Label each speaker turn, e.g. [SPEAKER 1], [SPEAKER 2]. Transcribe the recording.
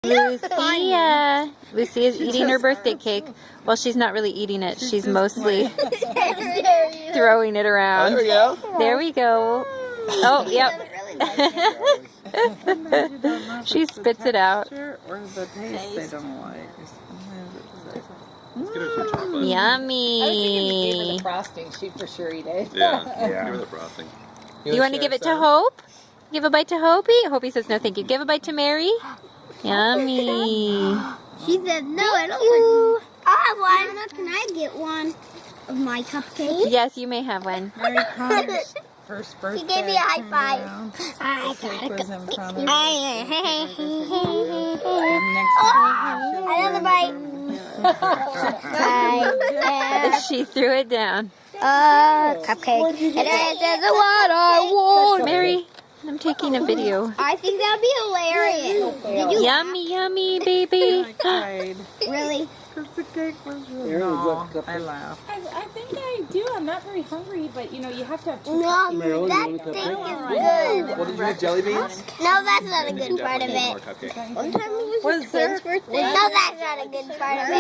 [SPEAKER 1] Lucia. Lucia's eating her birthday cake. Well, she's not really eating it. She's mostly throwing it around.
[SPEAKER 2] Oh, there we go.
[SPEAKER 1] There we go. Oh, yep. She spits it out.
[SPEAKER 3] Or the taste they don't like.
[SPEAKER 2] Let's get her some chocolate.
[SPEAKER 1] Yummy.
[SPEAKER 4] I was thinking to give her the frosting. She'd for sure eat it.
[SPEAKER 2] Yeah, give her the frosting.
[SPEAKER 1] You want to give it to Hope? Give a bite to Hopey? Hopey says no, thank you. Give a bite to Mary. Yummy.
[SPEAKER 5] She said no, I don't want. I'll have one. Mama, can I get one of my cupcakes?
[SPEAKER 1] Yes, you may have one.
[SPEAKER 3] Mary Cobb's first birthday.
[SPEAKER 5] She gave me a high five. I
[SPEAKER 3] The cake was in front of her.
[SPEAKER 5] Another bite.
[SPEAKER 1] She threw it down.
[SPEAKER 5] Cupcake. And it is what I want.
[SPEAKER 1] Mary, I'm taking a video.
[SPEAKER 5] I think that'd be hilarious. Did you?
[SPEAKER 1] Yummy, yummy, baby.
[SPEAKER 3] I cried.
[SPEAKER 5] Really?
[SPEAKER 3] Because the cake was really no, I laughed.
[SPEAKER 4] I think I do. I'm not very hungry, but you know, you have to have two.
[SPEAKER 5] No, that thing is good.
[SPEAKER 2] What did you get, jelly beans?
[SPEAKER 5] No, that's not a good part of it.
[SPEAKER 2] More cupcake.
[SPEAKER 5] One time it was
[SPEAKER 3] Was
[SPEAKER 5] your twins' birthday. No, that's not a good part of it.